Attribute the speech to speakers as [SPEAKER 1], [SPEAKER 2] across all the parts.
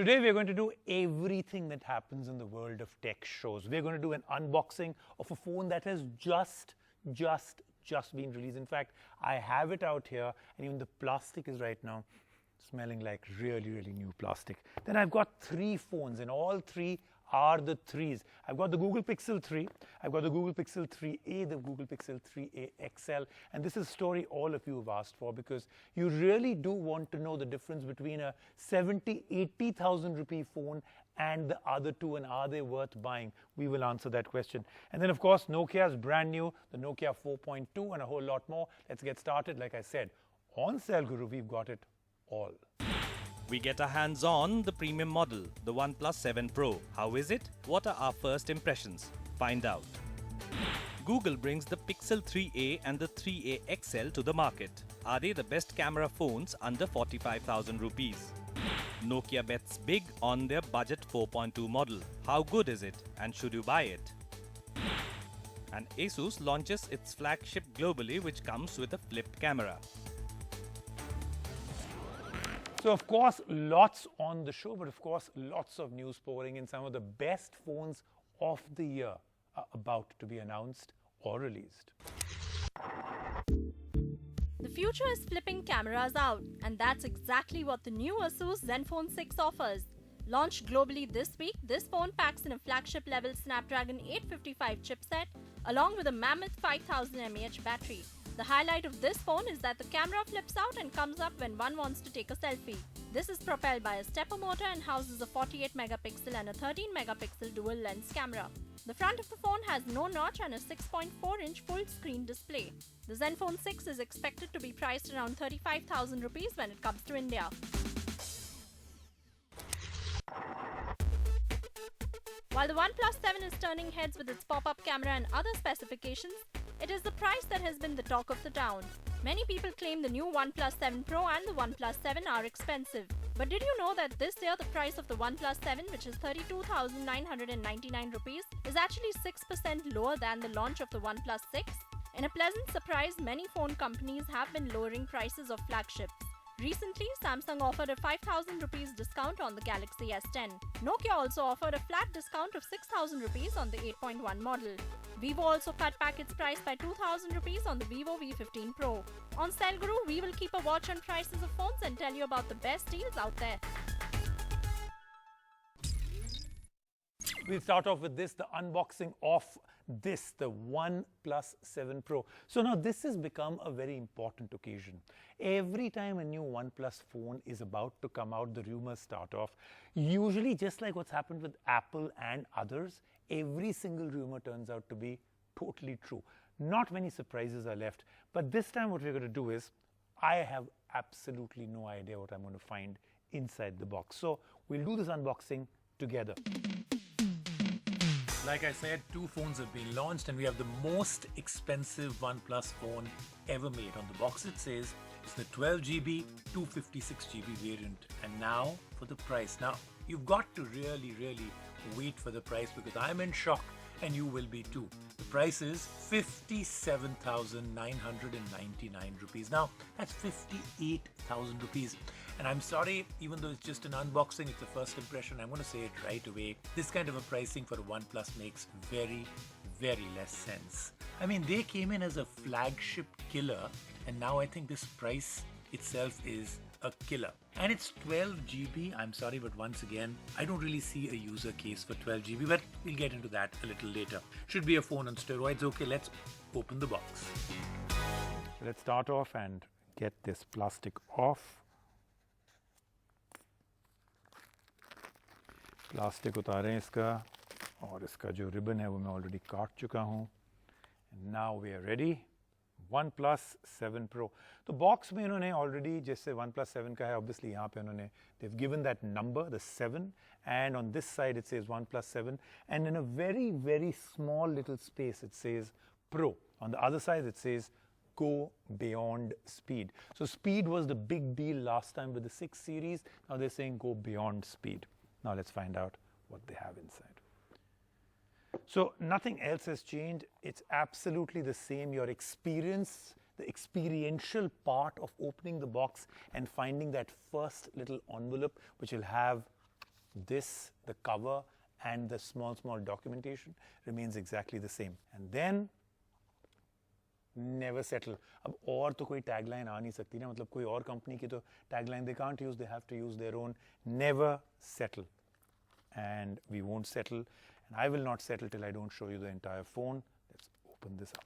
[SPEAKER 1] Today we're going to do everything that happens in the world of tech shows. We're going to do an unboxing of a phone that has just been released. In fact, I have it out here, and even the plastic is right now smelling like really new plastic. Then I've got three phones, and all three are the threes. I've got the Google Pixel 3, I've got the Google Pixel 3a, the Google Pixel 3a XL, and this is a story all of you have asked for, because you really do want to know the difference between a 70,000-80,000 rupee phone and the other two, and are they worth buying? We will answer that question. And then of course Nokia's brand new, the Nokia 4.2, and a whole lot more. Let's get started. Like I said, on Sale Guru, we've got it all.
[SPEAKER 2] We get our hands on the premium model, the OnePlus 7 Pro. How is it? What are our first impressions? Find out. Google brings the Pixel 3a and the 3a XL to the market. Are they the best camera phones under 45,000 rupees? Nokia bets big on their budget 4.2 model. How good is it, and should you buy it? And ASUS launches its flagship globally, which comes with a flipped camera.
[SPEAKER 1] So of course, lots on the show, but of course, lots of news pouring in. Some of the best phones of the year are about to be announced or released.
[SPEAKER 3] The future is flipping cameras out, and that's exactly what the new ASUS ZenFone 6 offers. Launched globally this week, this phone packs in a flagship-level Snapdragon 855 chipset, along with a mammoth 5000 mAh battery. The highlight of this phone is that the camera flips out and comes up when one wants to take a selfie. This is propelled by a stepper motor and houses a 48 megapixel and a 13 megapixel dual lens camera. The front of the phone has no notch and a 6.4-inch full-screen display. The ZenFone 6 is expected to be priced around 35,000 rupees when it comes to India. While the OnePlus 7 is turning heads with its pop-up camera and other specifications, it is the price that has been the talk of the town. Many people claim the new OnePlus 7 Pro and the OnePlus 7 are expensive. But did you know that this year the price of the OnePlus 7, which is 32,999 rupees, is actually 6% lower than the launch of the OnePlus 6? In a pleasant surprise, many phone companies have been lowering prices of flagships. Recently, Samsung offered a 5,000 rupees discount on the Galaxy S10. Nokia also offered a flat discount of 6,000 rupees on the 8.1 model. Vivo also cut back its price by 2,000 rupees on the Vivo V15 Pro. On Sale Guru, we will keep a watch on prices of phones and tell you about the best deals out there.
[SPEAKER 1] We'll start off with this, the unboxing of this, the OnePlus 7 Pro. So now this has become a very important occasion. Every time a new OnePlus phone is about to come out, the rumors start off. Usually, just like what's happened with Apple and others, every single rumor turns out to be totally true. Not many surprises are left. But this time what we're going to do is, I have absolutely no idea what I'm going to find inside the box. So we'll do this unboxing together. Like I said, two phones have been launched, and we have the most expensive OnePlus phone ever made. On the box it says it's the 12GB, 256GB variant. And now for the price. Now you've got to really wait for the price, because I'm in shock and you will be too. The price is 57,999 rupees. Now that's 58,000 rupees. And I'm sorry, even though it's just an unboxing, it's a first impression, I'm going to say it right away. This kind of a pricing for a OnePlus makes very less sense. I mean, they came in as a flagship killer, and now I think this price itself is a killer. And it's 12GB. I'm sorry, but once again, I don't really see a user case for 12GB, but we'll get into that a little later. Should be a phone on steroids. Okay, let's open the box. Let's start off and get this plastic off. Plastic उतारें इसका, और इसका जो ribbon है वो मैं already काट चुका हूँ. And now we are ready. OnePlus 7 Pro. तो बॉक्स में इन्होंने ऑलरेडी, जैसे OnePlus 7 का है, ऑब्वियसली यहाँ पे उन्होंने they've given that number, the 7, and on this side it says OnePlus 7, and in a very small little space it says Pro. On the other side it says go beyond speed. So speed was the big deal last time with the 6 series. Now they're saying go beyond speed. Now let's find out what they have inside. So nothing else has changed. It's absolutely the same. Your experience, the experiential part of opening the box and finding that first little envelope, which will have this, the cover and the small documentation remains exactly the same. And then never settle. अब और तो कोई tagline आ नहीं सकती ना, मतलब कोई और company की तो tagline they can't use, they have to use their own. Never settle. And we won't settle, and I will not settle till I don't show you the entire phone. Let's open this up.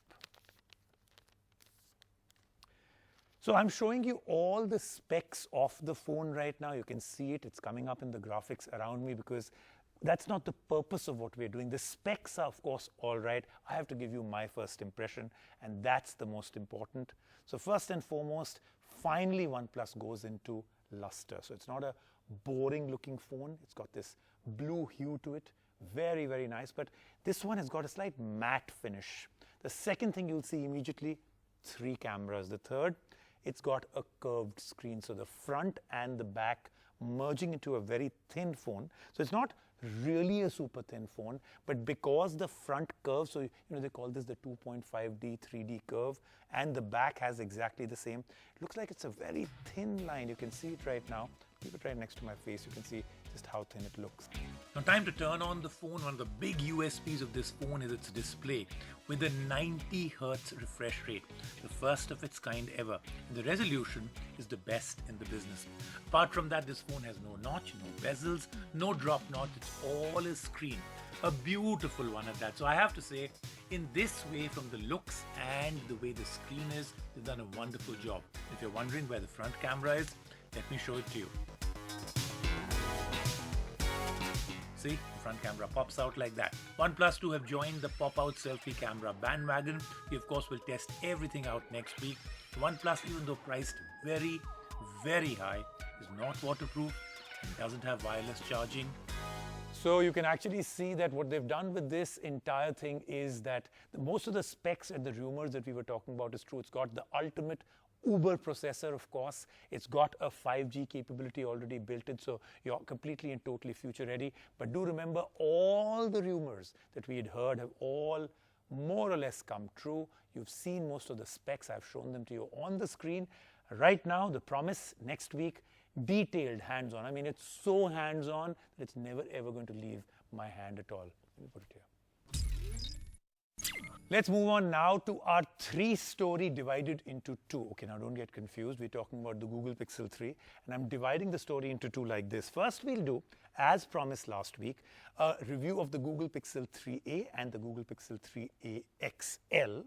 [SPEAKER 1] So I'm showing you all the specs of the phone right now. You can see it, it's coming up in the graphics around me because that's not the purpose of what we're doing. The specs are of course all right. I have to give you my first impression, and that's the most important. So first and foremost, finally OnePlus goes into luster. So it's not a boring looking phone. It's got this blue hue to it. Very, very nice. But this one has got a slight matte finish. The second thing you'll see immediately, 3 cameras. The third, it's got a curved screen. So the front and the back merging into a very thin phone. So it's not really a super thin phone, but because the front curves, so they call this the 2.5D 3D curve, and the back has exactly the same. It looks like it's a very thin line. You can see it right now. Keep it right next to my face. You can see just how thin it looks.
[SPEAKER 4] Now, time to turn on the phone. One of the big USPs of this phone is its display with a 90 Hz refresh rate, the first of its kind ever. And the resolution is the best in the business. Apart from that, this phone has no notch, no bezels, no drop notch. It's all a screen. A beautiful one at that. So I have to say, in this way, from the looks and the way the screen is, they've done a wonderful job. If you're wondering where the front camera is, let me show it to you. See, the front camera pops out like that. OnePlus 2 have joined the pop-out selfie camera bandwagon. We of course will test everything out next week. The OnePlus, even though priced very, very high, is not waterproof and doesn't have wireless charging.
[SPEAKER 1] So you can actually see that what they've done with this entire thing is that most of the specs and the rumors that we were talking about is true. It's got the ultimate Uber processor, of course. It's got a 5G capability already built in, so you're completely and totally future ready. But do remember, all the rumors that we had heard have all more or less come true. You've seen most of the specs. I've shown them to you on the screen. Right now, the promise next week, detailed hands-on. I mean, it's so hands-on that it's never ever going to leave my hand at all. Let me put it here. Let's move on now to our 3-story divided into 2. Okay, now don't get confused. We're talking about the Google Pixel 3, and I'm dividing the story into 2 like this. First, we'll do, as promised last week, a review of the Google Pixel 3a and the Google Pixel 3a XL.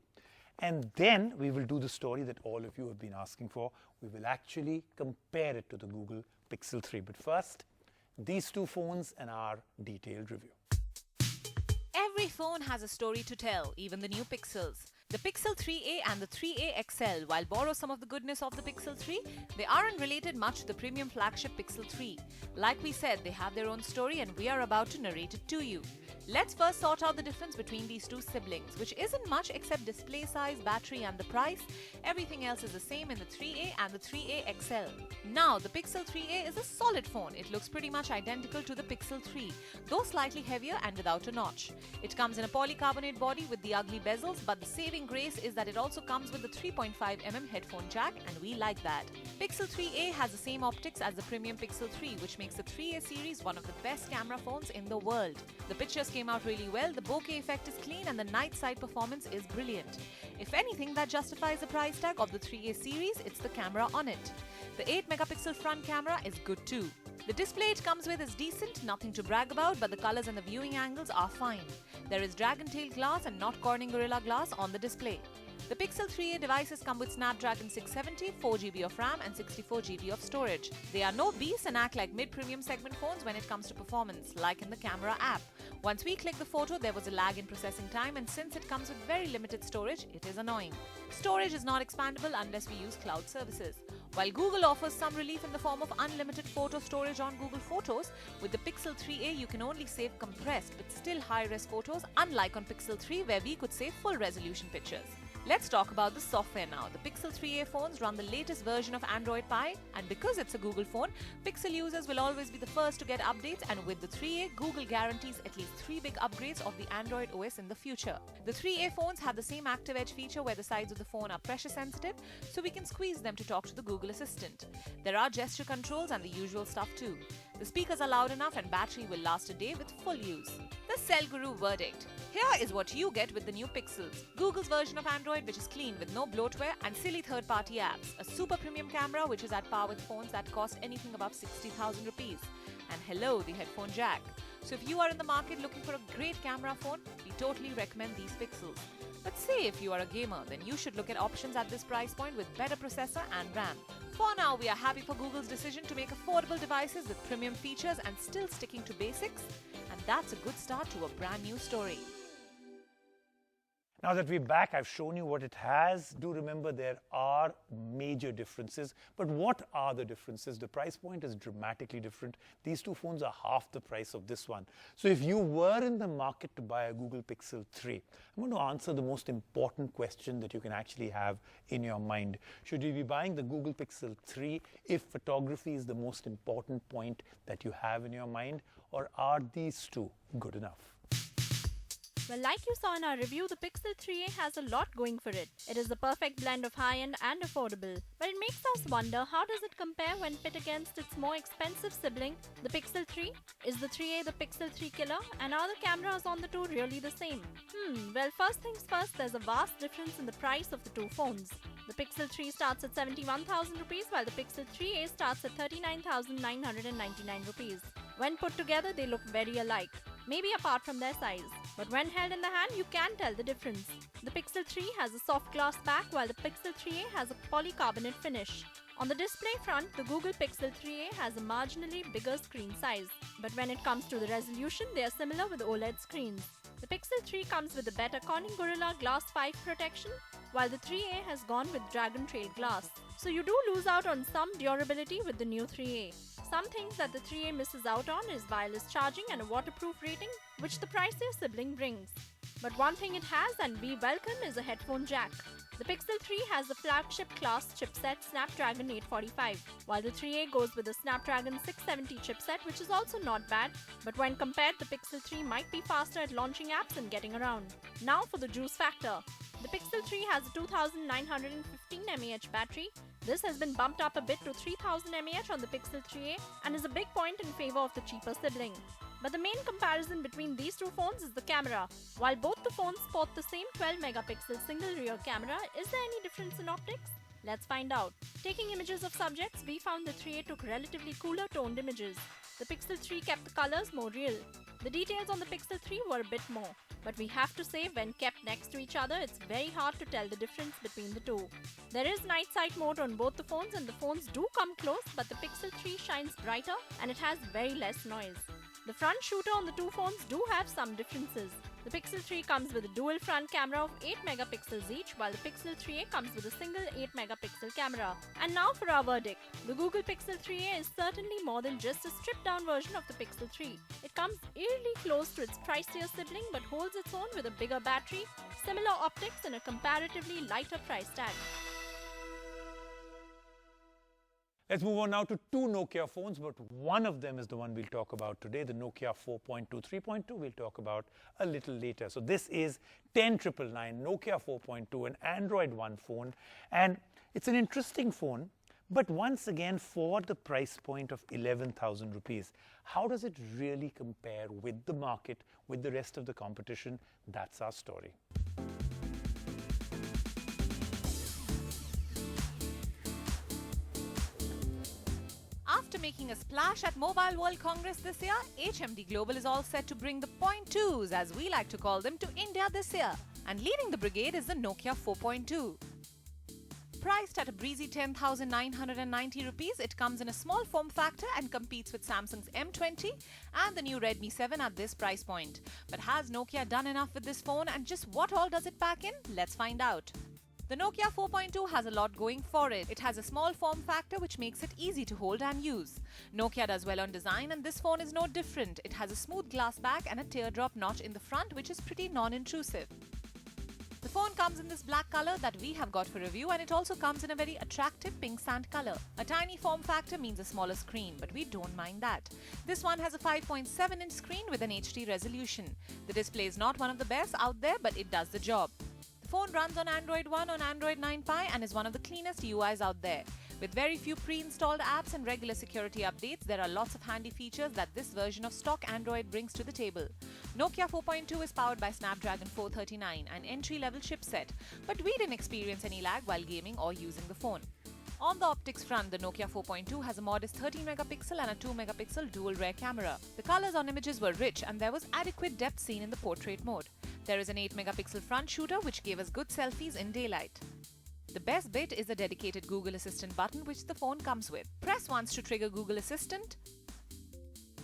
[SPEAKER 1] And then we will do the story that all of you have been asking for. We will actually compare it to the Google Pixel 3. But first, these 2 phones and our detailed review.
[SPEAKER 5] Every phone has a story to tell, even the new Pixels. The Pixel 3a and the 3a XL, while borrow some of the goodness of the Pixel 3, they aren't related much to the premium flagship Pixel 3. Like we said, they have their own story and we are about to narrate it to you. Let's first sort out the difference between these 2 siblings, which isn't much except display size, battery and the price. Everything else is the same in the 3a and the 3a XL. Now, the Pixel 3a is a solid phone. It looks pretty much identical to the Pixel 3, though slightly heavier and without a notch. It comes in a polycarbonate body with the ugly bezels, but the saving grace is that it also comes with the 3.5mm headphone jack, and we like that. Pixel 3a has the same optics as the premium Pixel 3, which makes the 3a series one of the best camera phones in the world. The pictures came out really well, the bokeh effect is clean, and the night sight performance is brilliant. If anything that justifies the price tag of the 3a series, it's the camera on it. The 8-megapixel front camera is good too. The display it comes with is decent, nothing to brag about, but the colors and the viewing angles are fine. There is dragon tail glass and not Corning Gorilla Glass on the display. The Pixel 3a devices come with Snapdragon 670, 4GB of RAM and 64GB of storage. They are no beasts and act like mid-premium segment phones when it comes to performance, like in the camera app. Once we click the photo, there was a lag in processing time, and since it comes with very limited storage, it is annoying. Storage is not expandable unless we use cloud services. While Google offers some relief in the form of unlimited photo storage on Google Photos, with the Pixel 3a you can only save compressed but still high-res photos, unlike on Pixel 3 where we could save full-resolution pictures. Let's talk about the software now. The Pixel 3a phones run the latest version of Android Pie, and because it's a Google phone, Pixel users will always be the first to get updates, and with the 3a, Google guarantees at least 3 big upgrades of the Android OS in the future. The 3a phones have the same Active Edge feature where the sides of the phone are pressure sensitive, so we can squeeze them to talk to the Google Assistant. There are gesture controls and the usual stuff too. The speakers are loud enough and battery will last a day with full use. The Cell Guru verdict. Here is what you get with the new Pixels. Google's version of Android which is clean with no bloatware and silly third-party apps. A super premium camera which is at par with phones that cost anything above 60,000 rupees. And hello, the headphone jack. So if you are in the market looking for a great camera phone, we totally recommend these Pixels. But say if you are a gamer, then you should look at options at this price point with better processor and RAM. For now, we are happy for Google's decision to make affordable devices with premium features and still sticking to basics. And that's a good start to a brand new story.
[SPEAKER 1] Now that we're back, I've shown you what it has. Do remember there are major differences. But what are the differences? The price point is dramatically different. These two phones are half the price of this one. So if you were in the market to buy a Google Pixel 3, I'm going to answer the most important question that you can actually have in your mind. Should you be buying the Google Pixel 3 if photography is the most important point that you have in your mind? Or are these two good enough?
[SPEAKER 3] Well, like you saw in our review, the Pixel 3a has a lot going for it. It is the perfect blend of high-end and affordable. But it makes us wonder, how does it compare when pit against its more expensive sibling, the Pixel 3? Is the 3a the Pixel 3 killer? And are the cameras on the two really the same? Well, first things first, there's a vast difference in the price of the two phones. The Pixel 3 starts at 71,000 rupees while the Pixel 3a starts at 39,999 rupees. When put together, they look very alike, maybe apart from their size. But when held in the hand, you can tell the difference. The Pixel 3 has a soft glass back while the Pixel 3a has a polycarbonate finish. On the display front, the Google Pixel 3a has a marginally bigger screen size. But when it comes to the resolution, they are similar with OLED screens. The Pixel 3 comes with a better Corning Gorilla Glass 5 protection, while the 3a has gone with Dragon Trail Glass. So you do lose out on some durability with the new 3a. Some things that the 3a misses out on is wireless charging and a waterproof rating, which the pricier sibling brings. But one thing it has and we welcome is a headphone jack. The Pixel 3 has the flagship class chipset Snapdragon 845, while the 3a goes with the Snapdragon 670 chipset, which is also not bad, but when compared, the Pixel 3 might be faster at launching apps and getting around. Now for the juice factor. The Pixel 3 has a 2915 mAh battery. This has been bumped up a bit to 3000 mAh on the Pixel 3a and is a big point in favor of the cheaper sibling. But the main comparison between these two phones is the camera. While both the phones sport the same 12-megapixel single rear camera, is there any difference in optics? Let's find out. Taking images of subjects, we found the 3a took relatively cooler toned images. The Pixel 3 kept the colors more real. The details on the Pixel 3 were a bit more. But we have to say, when kept next to each other, it's very hard to tell the difference between the two. There is night sight mode on both the phones and the phones do come close, but the Pixel 3 shines brighter and it has very less noise. The front shooter on the two phones do have some differences. The Pixel 3 comes with a dual front camera of 8 megapixels each, while the Pixel 3a comes with a single 8 megapixel camera. And now for our verdict. The Google Pixel 3a is certainly more than just a stripped down version of the Pixel 3. It comes eerily close to its pricier sibling but holds its own with a bigger battery, similar optics and a comparatively lighter price tag.
[SPEAKER 1] Let's move on now to two Nokia phones, but one of them is the one we'll talk about today, the Nokia 4.2. 3.2 we'll talk about a little later. So this is 10999 Nokia 4.2, an Android One phone, and it's an interesting phone, but once again for the price point of 11,000 rupees. How does it really compare with the market, with the rest of the competition? That's our story.
[SPEAKER 5] After making a splash at Mobile World Congress this year, HMD Global is all set to bring the point twos, as we like to call them, to India this year. And leading the brigade is the Nokia 4.2. Priced at a breezy 10,990 rupees, it comes in a small form factor and competes with Samsung's M20 and the new Redmi 7 at this price point. But has Nokia done enough with this phone, and just what all does it pack in? Let's find out. The Nokia 4.2 has a lot going for it. It has a small form factor which makes it easy to hold and use. Nokia does well on design, and this phone is no different. It has a smooth glass back and a teardrop notch in the front, which is pretty non-intrusive. The phone comes in this black color that we have got for review, and it also comes in a very attractive pink sand color. A tiny form factor means a smaller screen, but we don't mind that. This one has a 5.7-inch screen with an HD resolution. The display is not one of the best out there, but it does the job. The phone runs on Android One on Android 9 Pie and is one of the cleanest UIs out there. With very few pre-installed apps and regular security updates, there are lots of handy features that this version of stock Android brings to the table. Nokia 4.2 is powered by Snapdragon 439, an entry-level chipset, but we didn't experience any lag while gaming or using the phone. On the optics front, the Nokia 4.2 has a modest 13-megapixel and a 2-megapixel dual rear camera. The colors on images were rich and there was adequate depth seen in the portrait mode. There is an 8-megapixel front shooter which gave us good selfies in daylight. The best bit is the dedicated Google Assistant button which the phone comes with. Press once to trigger Google Assistant.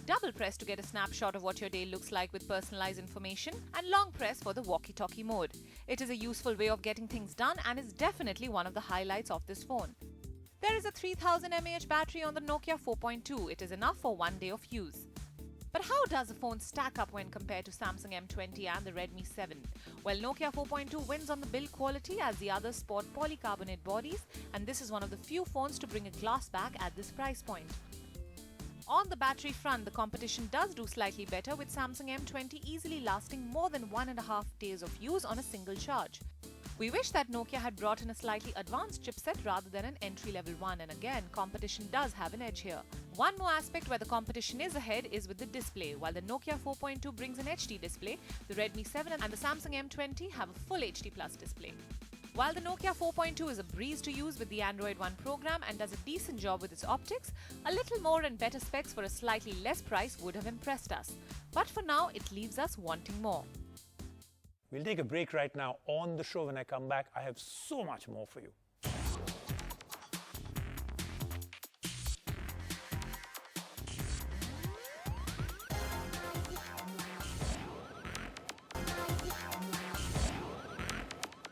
[SPEAKER 5] Double press to get a snapshot of what your day looks like with personalized information, and long press for the walkie-talkie mode. It is a useful way of getting things done and is definitely one of the highlights of this phone. There is a 3000 mAh battery on the Nokia 4.2. It is enough for 1 day of use. But how does the phone stack up when compared to Samsung M20 and the Redmi 7? Well, Nokia 4.2 wins on the build quality as the others sport polycarbonate bodies, and this is one of the few phones to bring a glass back at this price point. On the battery front, the competition does do slightly better, with Samsung M20 easily lasting more than 1.5 days of use on a single charge. We wish that Nokia had brought in a slightly advanced chipset rather than an entry-level one, and again, competition does have an edge here. One more aspect where the competition is ahead is with the display. While the Nokia 4.2 brings an HD display, the Redmi 7 and the Samsung M20 have a full HD Plus display. While the Nokia 4.2 is a breeze to use with the Android One program and does a decent job with its optics, a little more and better specs for a slightly less price would have impressed us. But for now, it leaves us wanting more.
[SPEAKER 1] We'll take a break right now. On the show, when I come back, I have so much more for you.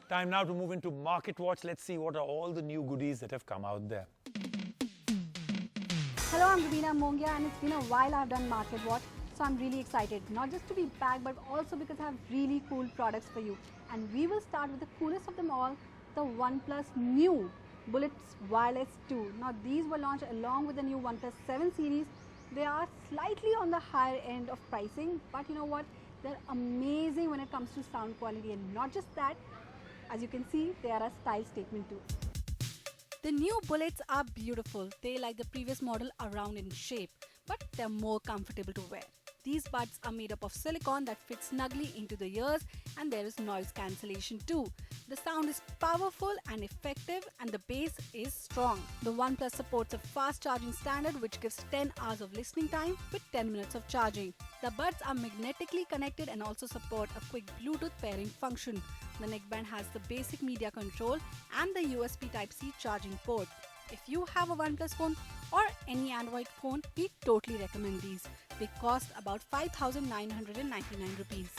[SPEAKER 1] Time now to move into Market Watch. Let's see what are all the new goodies that have come out there.
[SPEAKER 6] Hello, I'm Rubina Mongia, and it's been a while I've done Market Watch. So I'm really excited, not just to be back, but also because I have really cool products for you. And we will start with the coolest of them all, the OnePlus new Bullets Wireless 2. Now these were launched along with the new OnePlus 7 series. They are slightly on the higher end of pricing, but you know what? They're amazing when it comes to sound quality, and not just that, as you can see, they are a style statement too. The new Bullets are beautiful. They, like the previous model, are round in shape, but they're more comfortable to wear. These buds are made up of silicone that fits snugly into the ears, and there is noise cancellation too. The sound is powerful and effective, and the bass is strong. The OnePlus supports a fast charging standard which gives 10 hours of listening time with 10 minutes of charging. The buds are magnetically connected and also support a quick Bluetooth pairing function. The neckband has the basic media control and the USB Type-C charging port. If you have a OnePlus phone or any Android phone, we totally recommend these. They cost about 5,999 rupees.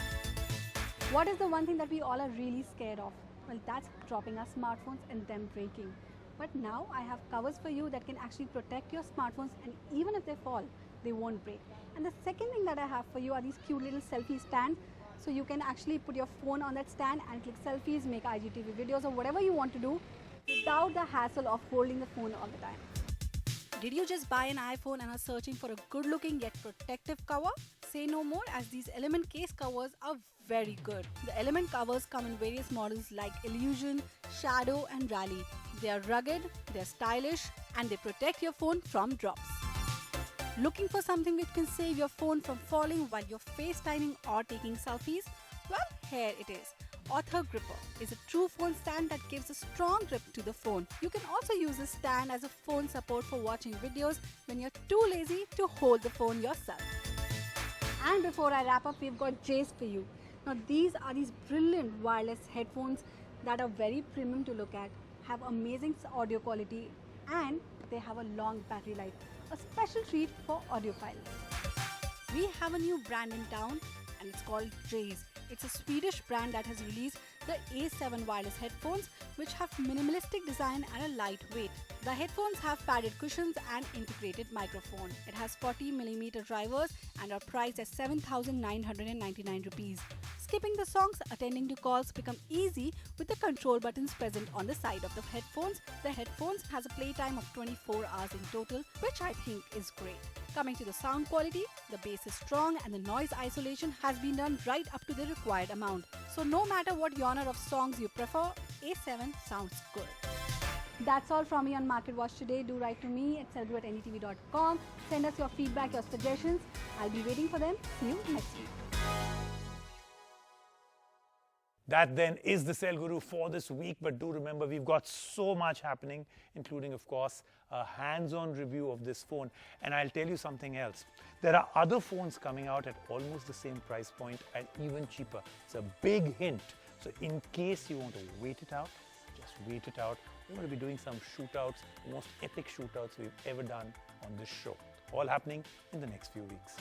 [SPEAKER 6] What is the one thing that we all are really scared of? Well, that's dropping our smartphones and them breaking. But now I have covers for you that can actually protect your smartphones, and even if they fall, they won't break. And the second thing that I have for you are these cute little selfie stands. So you can actually put your phone on that stand and click selfies, make IGTV videos or whatever you want to do without the hassle of holding the phone all the time. Did you just buy an iPhone and are searching for a good looking yet protective cover? Say no more, as these Element case covers are very good. The Element covers come in various models like Illusion, Shadow and Rally. They are rugged, they are stylish, and they protect your phone from drops. Looking for something which can save your phone from falling while you're FaceTiming or taking selfies? Well, here it is. Author GRIPR is a true phone stand that gives a strong grip to the phone. You can also use this stand as a phone support for watching videos when you're too lazy to hold the phone yourself. And before I wrap up, we've got J's for you. Now these are these brilliant wireless headphones that are very premium to look at, have amazing audio quality, and they have a long battery life. A special treat for audiophiles. We have a new brand in town and it's called J's. It's a Swedish brand that has released the A7 wireless headphones, which have minimalistic design and a lightweight. The headphones have padded cushions and integrated microphone. It has 40mm drivers and are priced at 7,999 rupees. Skipping the songs, attending to calls become easy with the control buttons present on the side of the headphones. The headphones has a playtime of 24 hours in total, which I think is great. Coming to the sound quality, the bass is strong and the noise isolation has been done right up to the required amount. So no matter what genre of songs you prefer, A7 sounds good. That's all from me on Market Watch today. Do write to me at selguru@ndtv.com. Send us your feedback, your suggestions. I'll be waiting for them. See you next week.
[SPEAKER 1] That then is the Sell Guru for this week, but do remember we've got so much happening, including of course a hands-on review of this phone. And I'll tell you something else. There are other phones coming out at almost the same price point and even cheaper. It's a big hint. So in case you want to wait it out, just wait it out. We're going to be doing some shootouts, the most epic shootouts we've ever done on this show. All happening in the next few weeks.